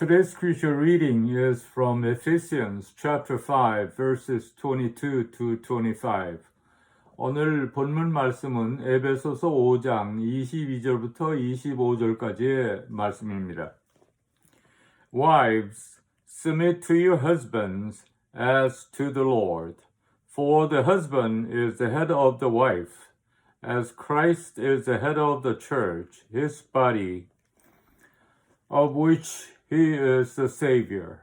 Today's scripture reading is from Ephesians chapter 5 verses 22 to 25. 오늘 본문 말씀은 에베소서 5장 22절부터 25절까지의 말씀입니다. Wives, submit to your husbands as to the Lord. For the husband is the head of the wife, as Christ is the head of the church, his body, of which he is the Savior.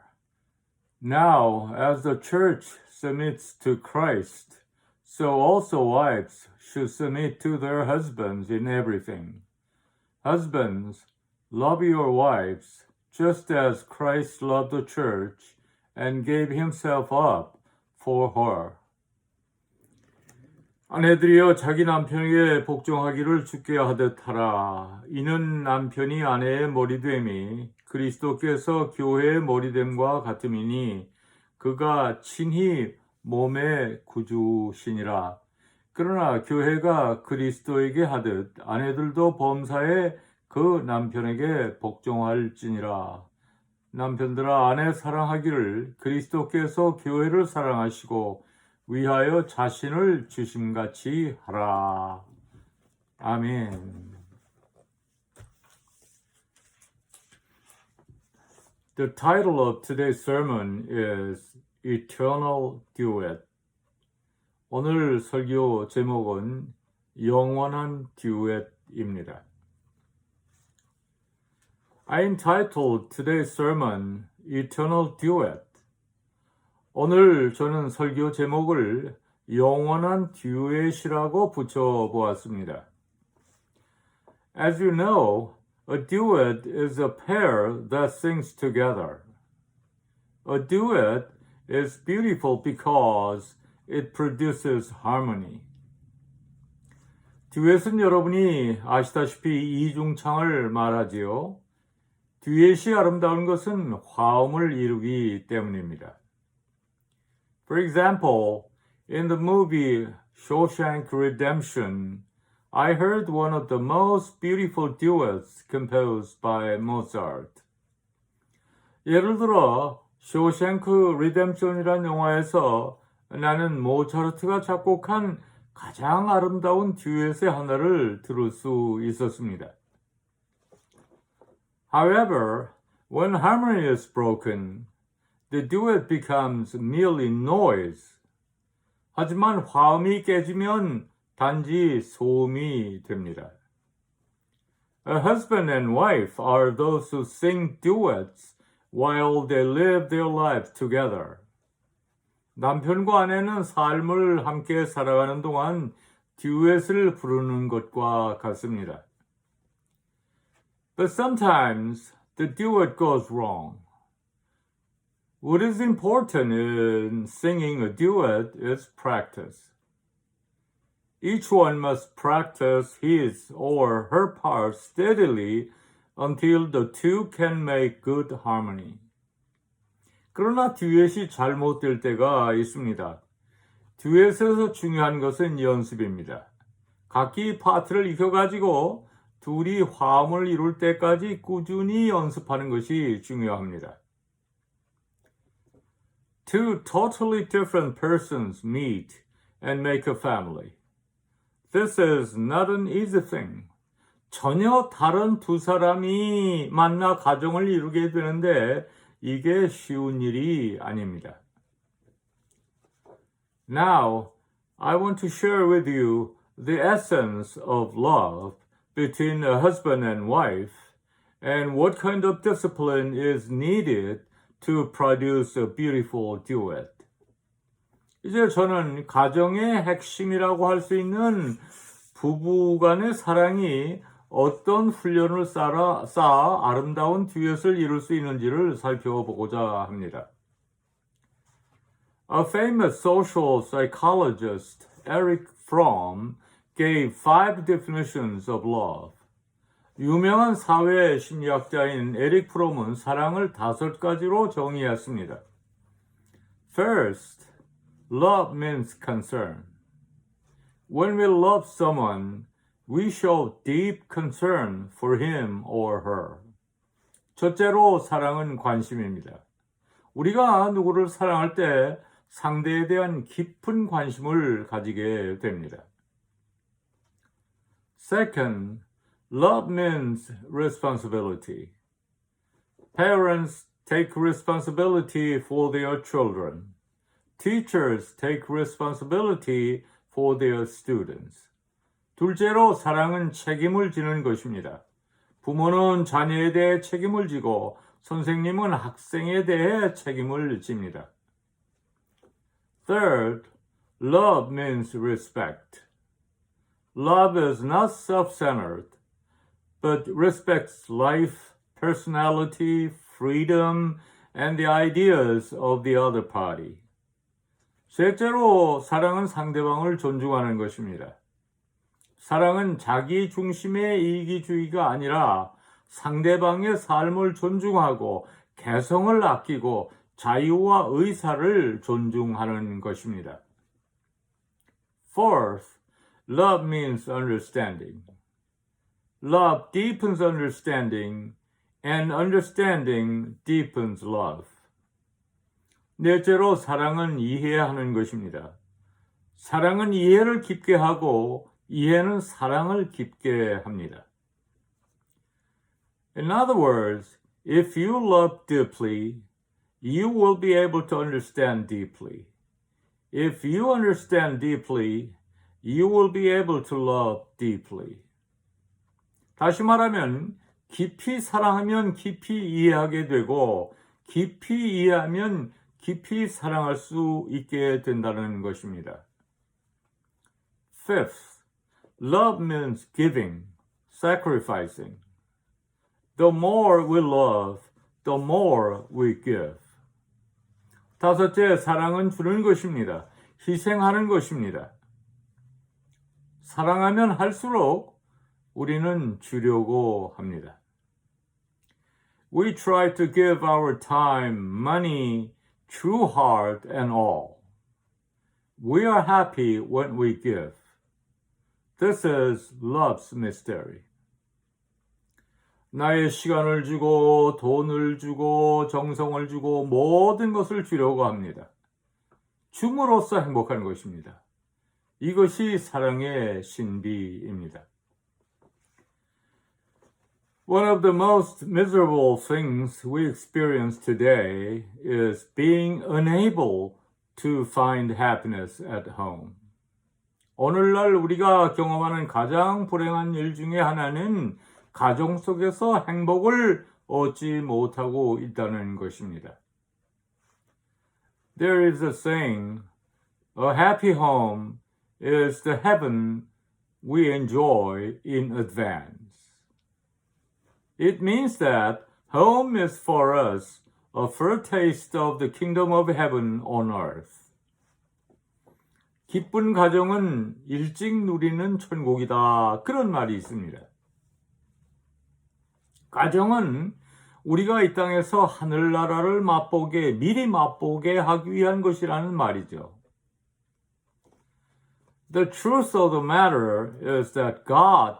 Now, as the church submits to Christ, so also wives should submit to their husbands in everything. Husbands, love your wives, just as Christ loved the church and gave himself up for her. 아내들이여 자기 남편에게 복종하기를 주께 하듯 하라. 이는 남편이 아내의 머리됨이 그리스도께서 교회의 머리됨과 같음이니 그가 친히 몸의 구주시니라. 그러나 교회가 그리스도에게 하듯 아내들도 범사에 그 남편에게 복종할지니라. 남편들아 아내 사랑하기를 그리스도께서 교회를 사랑하시고 위하여 자신을 주심같이 하라. 아멘. The title of today's sermon is Eternal Duet. 오늘 설교 제목은 영원한 듀엣입니다. I entitled today's sermon Eternal Duet. 오늘 저는 설교 제목을 영원한 듀엣이라고 붙여보았습니다. As you know, a duet is a pair that sings together. A duet is beautiful because it produces harmony. 듀엣은 여러분이 아시다시피 이중창을 말하지요. 듀엣이 아름다운 것은 화음을 이루기 때문입니다. For example, in the movie Shawshank Redemption, I heard one of the most beautiful duets composed by Mozart. 예를 들어, 쇼생크 리뎀션이라는 영화에서 나는 모차르트가 작곡한 가장 아름다운 듀엣의 하나를 들을 수 있었습니다. However, when harmony is broken, the duet becomes merely noise. 하지만 화음이 깨지면 단지 소음이 됩니다. A husband and wife are those who sing duets while they live their lives together. 남편과 아내는 삶을 함께 살아가는 동안 듀엣을 부르는 것과 같습니다. But sometimes the duet goes wrong. What is important in singing a duet is practice. Each one must practice his or her part steadily until the two can make good harmony. 그러나 듀엣이 잘못될 때가 있습니다. 듀엣에서 중요한 것은 연습입니다. 각기 파트를 익혀가지고 둘이 화음을 이룰 때까지 꾸준히 연습하는 것이 중요합니다. Two totally different persons meet and make a family. This is not an easy thing. 전혀 다른 두 사람이 만나 가정을 이루게 되는데 이게 쉬운 일이 아닙니다. Now, I want to share with you the essence of love between a husband and wife and what kind of discipline is needed to produce a beautiful duet. 이제 저는 가정의 핵심이라고 할 수 있는 부부 간의 사랑이 어떤 훈련을 쌓아 아름다운 듀엣을 이룰 수 있는지를 살펴보고자 합니다. A famous social psychologist, Erich Fromm, gave 5 definitions of love. 유명한 사회 심리학자인 에릭 프롬은 사랑을 5가지로 정의했습니다. First, love means concern. When we love someone, we show deep concern for him or her. 첫째로 사랑은 관심입니다. 우리가 누구를 사랑할 때 상대에 대한 깊은 관심을 가지게 됩니다. Second, love means responsibility. Parents take responsibility for their children. Teachers take responsibility for their students. 둘째로 사랑은 책임을 지는 것입니다. 부모는 자녀에 대해 책임을 지고 선생님은 학생에 대해 책임을 집니다. Third, love means respect. Love is not self-centered, but respects life, personality, freedom, and the ideas of the other party. 셋째로 사랑은 상대방을 존중하는 것입니다. 사랑은 자기 중심의 이기주의가 아니라 상대방의 삶을 존중하고 개성을 아끼고 자유와 의사를 존중하는 것입니다. Fourth, love means understanding. Love deepens understanding, and understanding deepens love. 넷째로 사랑은 이해하는 것입니다. 사랑은 이해를 깊게 하고 이해는 사랑을 깊게 합니다. In other words, if you love deeply, you will be able to understand deeply. If you understand deeply, you will be able to love deeply. 다시 말하면 깊이 사랑하면 깊이 이해하게 되고 깊이 이해하면 깊이 사랑할 수 있게 된다는 것입니다. Fifth, love means giving, sacrificing. The more we love, the more we give. 다섯째, 사랑은 주는 것입니다. 희생하는 것입니다. 사랑하면 할수록 우리는 주려고 합니다. We try to give our time, money, true heart, and all. We are happy when we give. This is love's mystery. 나의 시간을 주고 돈을 주고 정성을 주고 모든 것을 주려고 합니다. 줌으로써 행복한 것입니다. 이것이 사랑의 신비입니다. One of the most miserable things we experience today is being unable to find happiness at home. 오늘날 우리가 경험하는 가장 불행한 일 중에 하나는 가정 속에서 행복을 얻지 못하고 있다는 것입니다. There is a saying, a happy home is the heaven we enjoy in advance. It means that home is for us a foretaste of the kingdom of heaven on earth. 기쁜 가정은 일찍 누리는 천국이다. 그런 말이 있습니다. 가정은 우리가 이 땅에서 하늘나라를 미리 맛보게 하기 위한 것이라는 말이죠. The truth of the matter is that God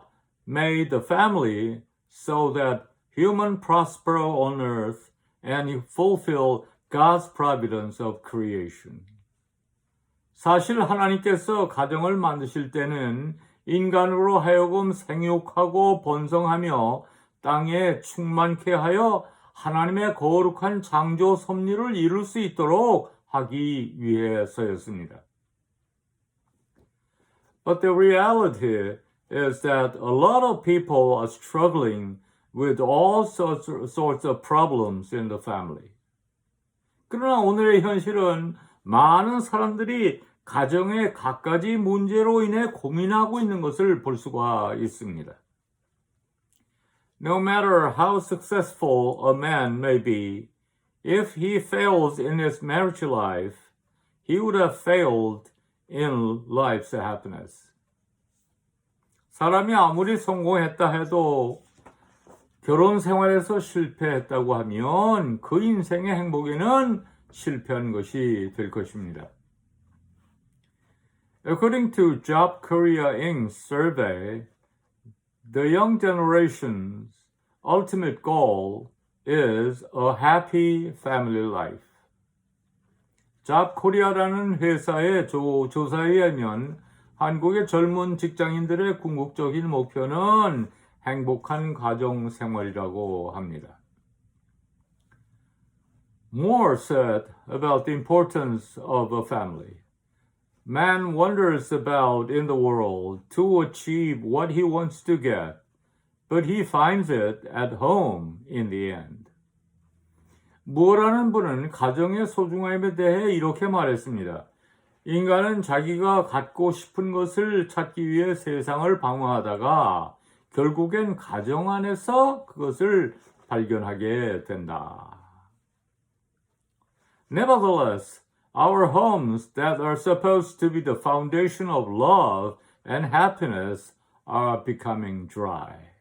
made the family so that human prosper on earth and fulfill God's providence of creation. 사실 하나님께서 가정을 만드실 때는 인간으로 하여금 생육하고 번성하며 땅에 충만케 하여 하나님의 거룩한 창조 섭리를 이룰 수 있도록 하기 위해서였습니다. But the reality is that a lot of people are struggling with all sorts of problems in the family. 그러나 오늘의 현실은 많은 사람들이 가정의 갖가지 문제로 인해 고민하고 있는 것을 볼 수가 있습니다. No matter how successful a man may be, if he fails in his marriage life, he would have failed in life's happiness. 사람이 아무리 성공했다 해도 결혼 생활에서 실패했다고 하면 그 인생의 행복에는 실패한 것이 될 것입니다. According to Job Korea Inc.'s survey, the young generation's ultimate goal is a happy family life. 잡코리아라는 회사의 조사에 의하면 한국의 젊은 직장인들의 궁극적인 목표는 행복한 가정 생활이라고 합니다. Moore said about the importance of a family. Man wanders about in the world to achieve what he wants to get, but he finds it at home in the end. 무어라는 분은 가정의 소중함에 대해 이렇게 말했습니다. 인간은 자기가 갖고 싶은 것을 찾기 위해 세상을 방황하다가 결국엔 가정 안에서 그것을 발견하게 된다. Nevertheless, our homes that are supposed to be the foundation of love and happiness are becoming dry.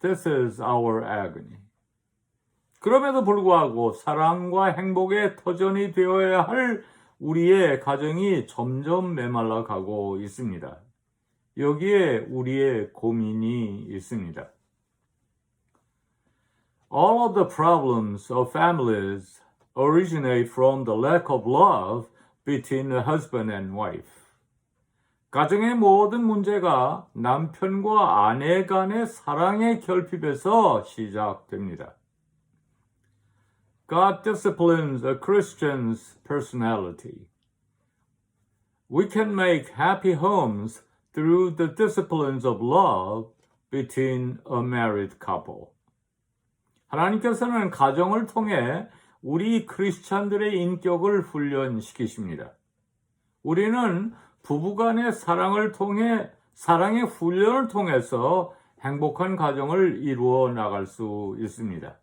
This is our agony. 그럼에도 불구하고 사랑과 행복의 터전이 되어야 할 우리의 가정이 점점 메말라 가고 있습니다. 여기에 우리의 고민이 있습니다. All of the problems of families originate from the lack of love between a husband and wife. 가정의 모든 문제가 남편과 아내 간의 사랑의 결핍에서 시작됩니다. God disciplines a Christian's personality. We can make happy homes through the disciplines of love between a married couple. 하나님께서는 가정을 통해 우리 크리스찬들의 인격을 훈련시키십니다. 우리는 부부간의 사랑의 훈련을 통해서 행복한 가정을 이루어 나갈 수 있습니다.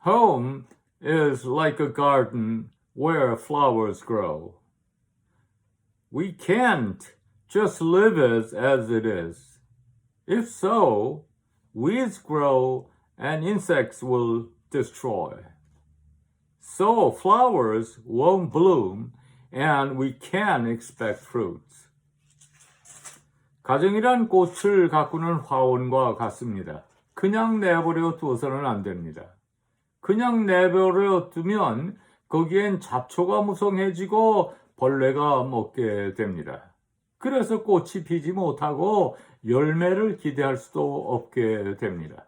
Home is like a garden where flowers grow. We can't just live as it is. If so, weeds grow and insects will destroy. So flowers won't bloom and we can't expect fruits. 가정이란 꽃을 가꾸는 화원과 같습니다. 그냥 내버려 두어서는 안 됩니다. 그냥 내버려 두면 거기엔 잡초가 무성해지고 벌레가 먹게 됩니다. 그래서 꽃이 피지 못하고 열매를 기대할 수도 없게 됩니다.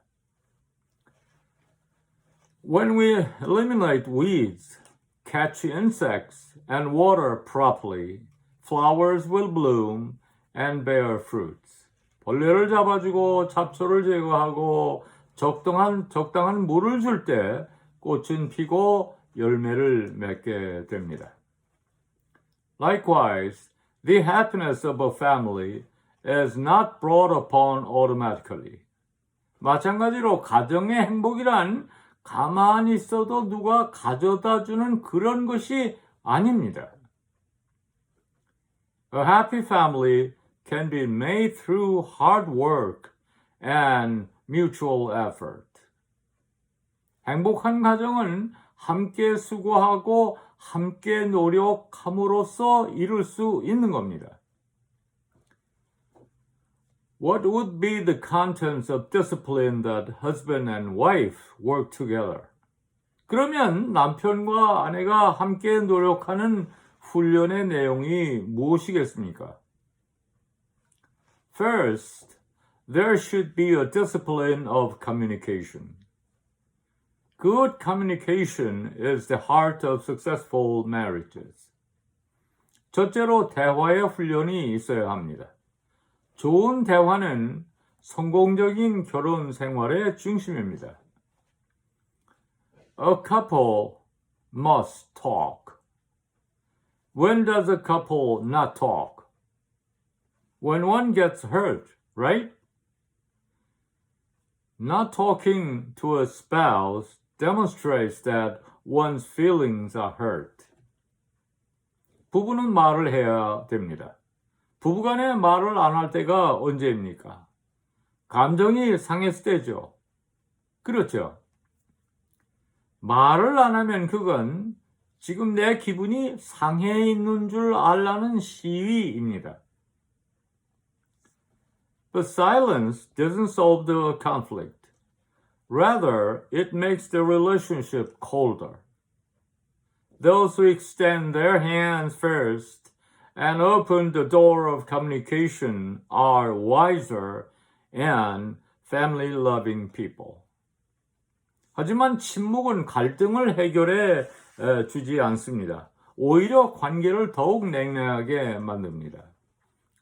When we eliminate weeds, catch insects, and water properly, flowers will bloom and bear fruits. 벌레를 잡아주고 잡초를 제거하고 적당한 물을 줄 때 꽃은 피고 열매를 맺게 됩니다. Likewise, the happiness of a family is not brought upon automatically. 마찬가지로 가정의 행복이란 가만히 있어도 누가 가져다 주는 그런 것이 아닙니다. A happy family can be made through hard work and mutual effort. 행복한 가정은 함께 수고하고 함께 노력함으로써 이룰 수 있는 겁니다. What would be the contents of discipline that husband and wife work together? 그러면 남편과 아내가 함께 노력하는 훈련의 내용이 무엇이겠습니까? First, there should be a discipline of communication. Good communication is the heart of successful marriages. 첫째로 대화의 훈련이 있어야 합니다. 좋은 대화는 성공적인 결혼 생활의 중심입니다. A couple must talk. When does a couple not talk? When one gets hurt, right? Not talking to a spouse demonstrates that one's feelings are hurt. 부부는 말을 해야 됩니다. 부부간에 말을 안 할 때가 언제입니까? 감정이 상했을 때죠. 그렇죠. 말을 안 하면 그건 지금 내 기분이 상해 있는 줄 알라는 시위입니다. But silence doesn't solve the conflict. Rather, it makes the relationship colder. Those who extend their hands first and open the door of communication are wiser and family-loving people. 하지만 침묵은 갈등을 해결해 주지 않습니다. 오히려 관계를 더욱 냉랭하게 만듭니다.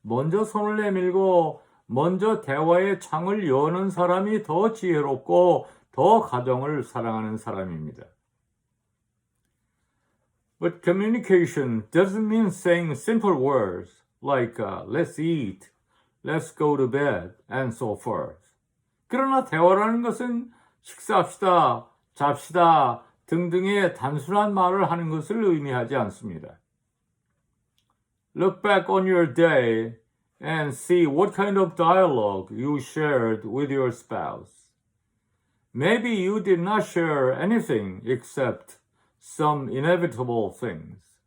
먼저 손을 내밀고 먼저 대화의 창을 여는 사람이 더 지혜롭고 더 가정을 사랑하는 사람입니다. But communication doesn't mean saying simple words like let's eat, let's go to bed, and so forth. 그러나 대화라는 것은 식사합시다, 잡시다 등등의 단순한 말을 하는 것을 의미하지 않습니다. Look back on your day and see what kind of dialogue you shared with your spouse. Maybe you did not share anything except some inevitable things.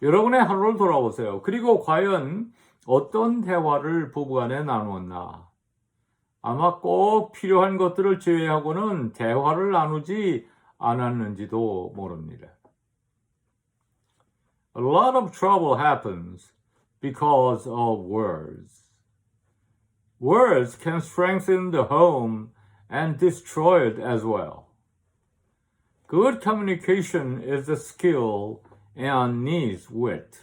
여러분의 하루를 돌아보세요. 그리고 과연 어떤 대화를 부부간에 나누었나? 아마 꼭 필요한 것들을 제외하고는 대화를 나누지 않았는지도 모릅니다. A lot of trouble happens because of words. Words can strengthen the home and destroy it as well. Good communication is a skill and needs wit.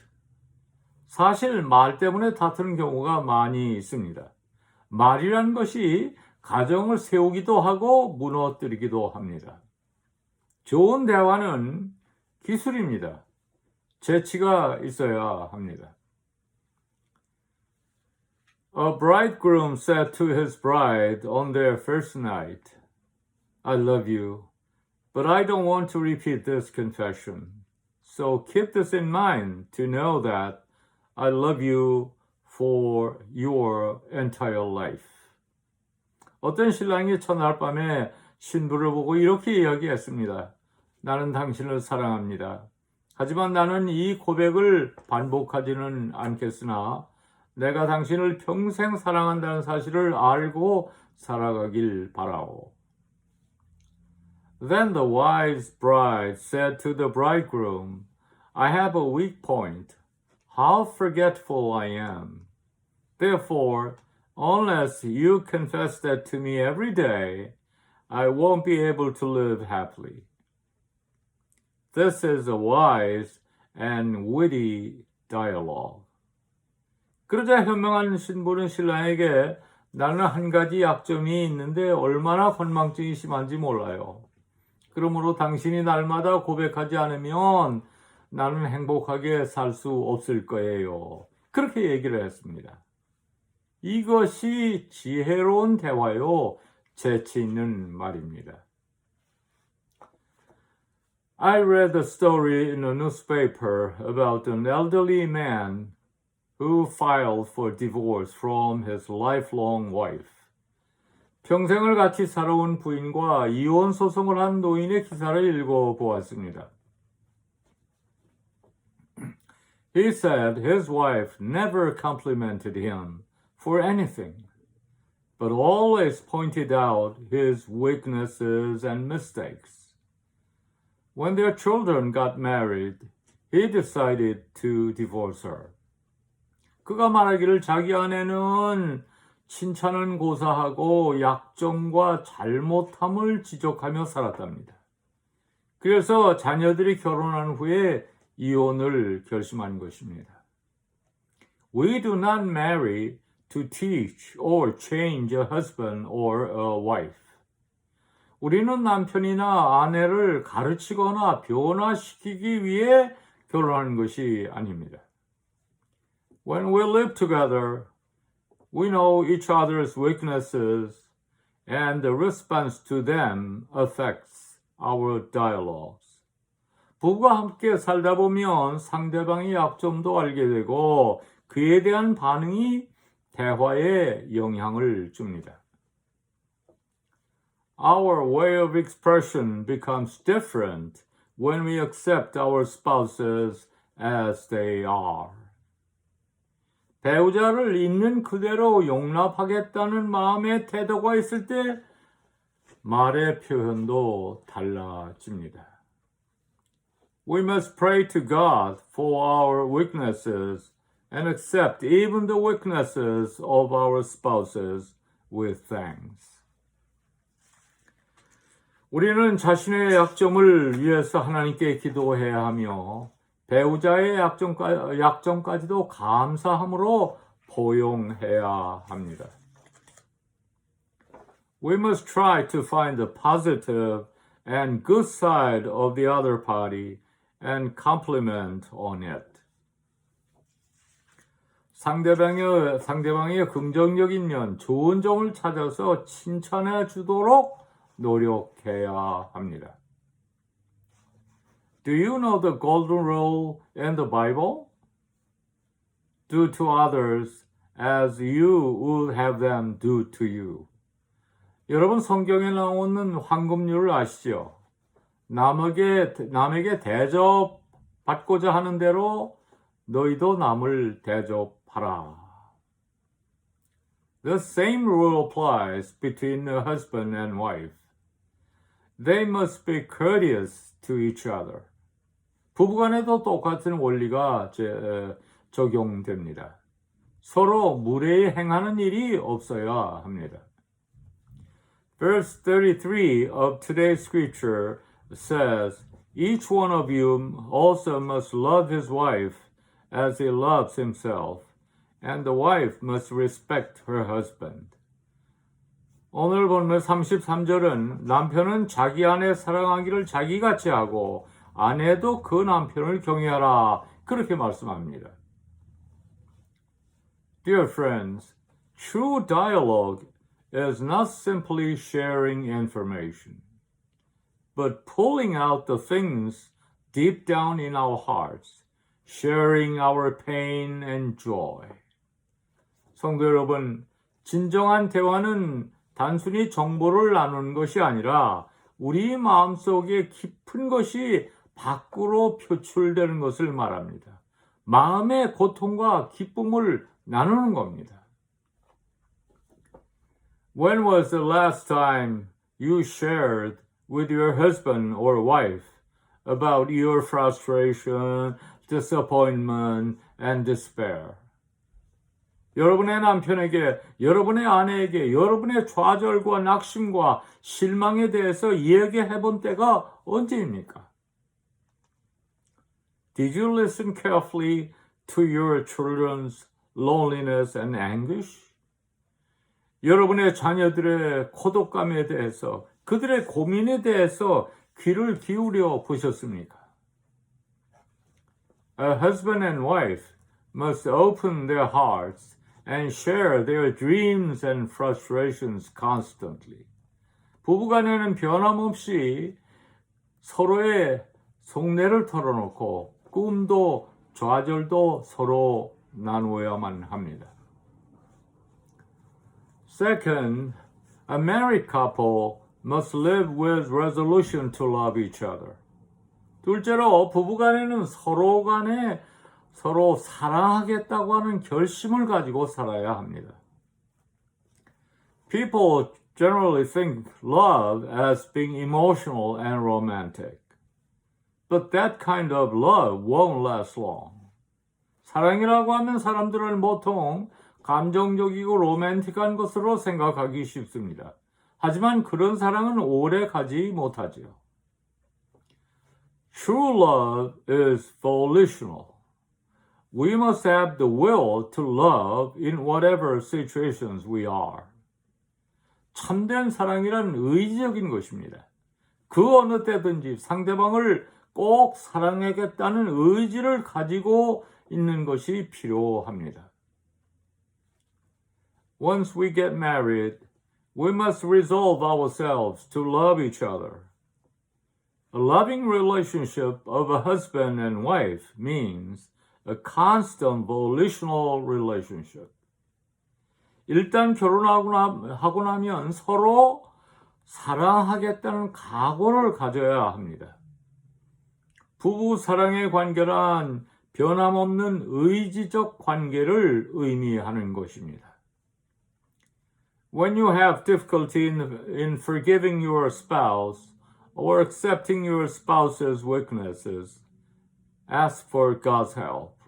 사실 말 때문에 다투는 경우가 많이 있습니다. 말이란 것이 가정을 세우기도 하고 무너뜨리기도 합니다. 좋은 대화는 기술입니다. 재치가 있어야 합니다. A bridegroom said to his bride on their first night, I love you, but I don't want to repeat this confession. So keep this in mind to know that I love you for your entire life. 어떤 신랑이 첫날 밤에 신부를 보고 이렇게 이야기했습니다. 나는 당신을 사랑합니다. 하지만 나는 이 고백을 반복하지는 않겠으나 내가 당신을 평생 사랑한다는 사실을 알고 살아가길 바라오. Then the wise bride said to the bridegroom, I have a weak point. How forgetful I am. Therefore, unless you confess that to me every day, I won't be able to live happily. This is a wise and witty dialogue. 그러자 현명한 신부는 신랑에게 나는 한 가지 약점이 있는데 얼마나 건망증이 심한지 몰라요. 그러므로 당신이 날마다 고백하지 않으면 나는 행복하게 살 수 없을 거예요. 그렇게 얘기를 했습니다. 이것이 지혜로운 대화요, 재치 있는 말입니다. I read a story in a newspaper about an elderly man who filed for divorce from his lifelong wife. 평생을 같이 살아온 부인과 이혼 소송을 한 노인의 기사를 읽어보았습니다. He said his wife never complimented him for anything, but always pointed out his weaknesses and mistakes. When their children got married, he decided to divorce her. 그가 말하기를 자기 아내는 칭찬은 고사하고 약점과 잘못함을 지적하며 살았답니다. 그래서 자녀들이 결혼한 후에 이혼을 결심한 것입니다. We do not marry to teach or change a husband or a wife. 우리는 남편이나 아내를 가르치거나 변화시키기 위해 결혼하는 것이 아닙니다. When we live together, we know each other's weaknesses and the response to them affects our dialogues. 부부가 함께 살다 보면 상대방의 약점도 알게 되고 그에 대한 반응이 대화에 영향을 줍니다. Our way of expression becomes different when we accept our spouses as they are. 배우자를 있는 그대로 용납하겠다는 마음의 태도가 있을 때 말의 표현도 달라집니다. We must pray to God for our weaknesses and accept even the weaknesses of our spouses with thanks. 우리는 자신의 약점을 위해서 하나님께 기도해야 하며 배우자의 약점까지도 감사함으로 포용해야 합니다. We must try to find the positive and good side of the other party and compliment on it. 상대방의 긍정적인 면, 좋은 점을 찾아서 칭찬해 주도록 노력해야 합니다. Do you know the golden rule in the Bible? Do to others as you would have them do to you. 여러분 성경에 나오는 황금률을 아시죠? 남에게 대접받고자 하는 대로 너희도 남을 대접하라. The same rule applies between a husband and wife. They must be courteous to each other. 부부간에도 똑같은 원리가 적용됩니다. 서로 무례히 행하는 일이 없어야 합니다. Verse 33 of today's scripture says, Each one of you also must love his wife as he loves himself, and the wife must respect her husband. 오늘 본문 33절은 남편은 자기 아내 사랑하기를 자기같이 하고 아내도 그 남편을 경외하라 그렇게 말씀합니다. Dear friends, true dialogue is not simply sharing information, but pulling out the things deep down in our hearts, sharing our pain and joy. 성도 여러분, 진정한 대화는 단순히 정보를 나누는 것이 아니라 우리 마음속에 깊은 것이 밖으로 표출되는 것을 말합니다. 마음의 고통과 기쁨을 나누는 겁니다. When was the last time you shared with your husband or wife about your frustration, disappointment, and despair? 여러분의 남편에게, 여러분의 아내에게, 여러분의 좌절과 낙심과 실망에 대해서 이야기해 본 때가 언제입니까? Did you listen carefully to your children's loneliness and anguish? 여러분의 자녀들의 고독감에 대해서, 그들의 고민에 대해서 귀를 기울여 보셨습니까? A husband and wife must open their hearts and share their dreams and frustrations constantly. 부부간에는 변함없이 서로의 속내를 털어놓고 꿈도 좌절도 서로 나누어야만 합니다. Second, a married couple must live with resolution to love each other. 둘째로 부부간에는 서로 사랑하겠다고 하는 결심을 가지고 살아야 합니다. People generally think love as being emotional and romantic. But that kind of love won't last long. 사랑이라고 하면 사람들은 보통 감정적이고 로맨틱한 것으로 생각하기 쉽습니다. 하지만 그런 사랑은 오래 가지 못하지요. True love is volitional. We must have the will to love in whatever situations we are. 참된 사랑이란 의지적인 것입니다. 그 어느 때든지 상대방을 꼭 사랑하겠다는 의지를 가지고 있는 것이 필요합니다. Once we get married, we must resolve ourselves to love each other. A loving relationship of a husband and wife means a constant volitional relationship. 일단 결혼하고 나면 서로 사랑하겠다는 각오를 가져야 합니다. 부부 사랑의 관계란 변함없는 의지적 관계를 의미하는 것입니다. When you have difficulty in forgiving your spouse or accepting your spouse's weaknesses, ask for God's help.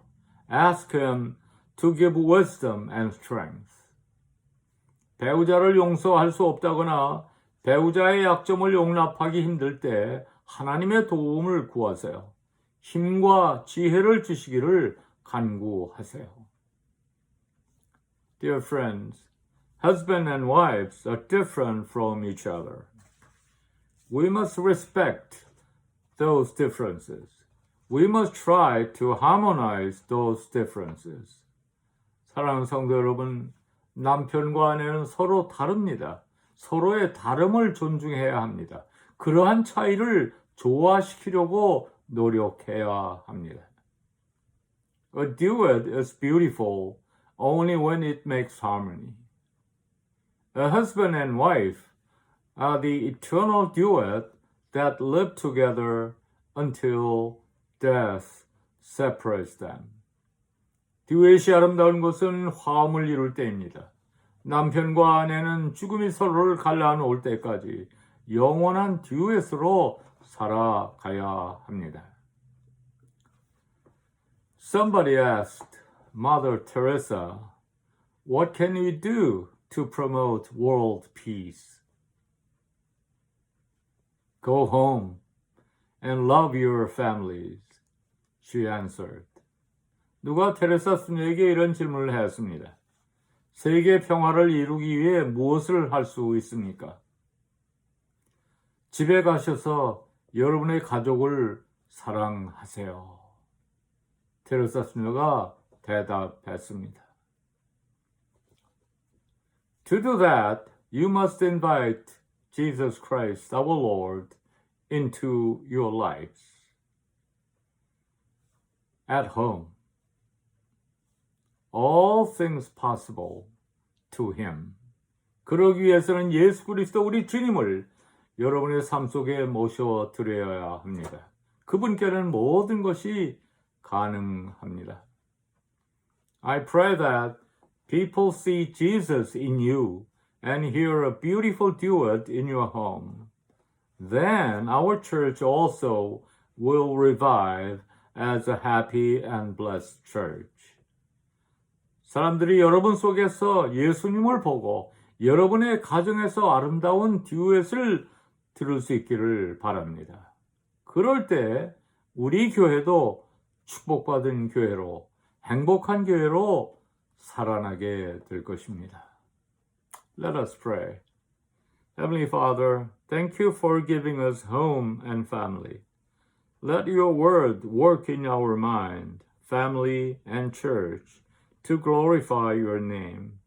Ask Him to give wisdom and strength. 배우자를 용서할 수 없다거나 배우자의 약점을 용납하기 힘들 때 하나님의 도움을 구하세요. 힘과 지혜를 주시기를 간구하세요. Dear friends, husband and wives are different from each other. We must respect those differences. We must try to harmonize those differences. 사랑하는 성도 여러분, 남편과 아내는 서로 다릅니다. 서로의 다름을 존중해야 합니다. 그러한 차이를 조화시키려고 노력해야 합니다. A duet is beautiful only when it makes harmony. A husband and wife are the eternal duet that live together until death separates them. 듀엣이 아름다운 것은 화음을 이룰 때입니다. 남편과 아내는 죽음이 서로를 갈라놓을 때까지 영원한 듀엣으로 살아가야 합니다. Somebody asked Mother Teresa, what can we do to promote world peace? Go home and love your families, she answered. 누가 테레사 스님에게 이런 질문을 했습니다. 세계 평화를 이루기 위해 무엇을 할 수 있습니까? 집에 가셔서 여러분의 가족을 사랑하세요. 테레사 스님가 대답했습니다. To do that, you must invite Jesus Christ, our Lord, into your lives. At home. All things possible to Him. 그러기 위해서는 예수 그리스도 우리 주님을 여러분의 삶 속에 모셔드려야 합니다. 그분께는 모든 것이 가능합니다. I pray that people see Jesus in you and hear a beautiful duet in your home. Then our church also will revive as a happy and blessed church. 사람들이 여러분 속에서 예수님을 보고 여러분의 가정에서 아름다운 듀엣을 들을 수 있기를 바랍니다. 그럴 때 우리 교회도 축복받은 교회로, 행복한 교회로 살아나게 될 것입니다. Let us pray. Heavenly Father, thank you for giving us home and family. Let your word work in our mind, family, and church to glorify your name.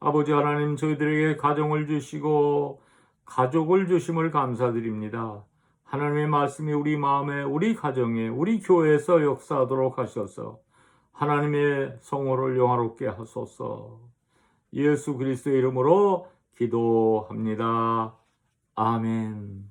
아버지 하나님, 저희들에게 가정을 주시고 가족을 주심을 감사드립니다. 하나님의 말씀이 우리 마음에, 우리 가정에, 우리 교회에서 역사하도록 하셔서 하나님의 성호를 영화롭게 하소서. 예수 그리스도의 이름으로 기도합니다. 아멘.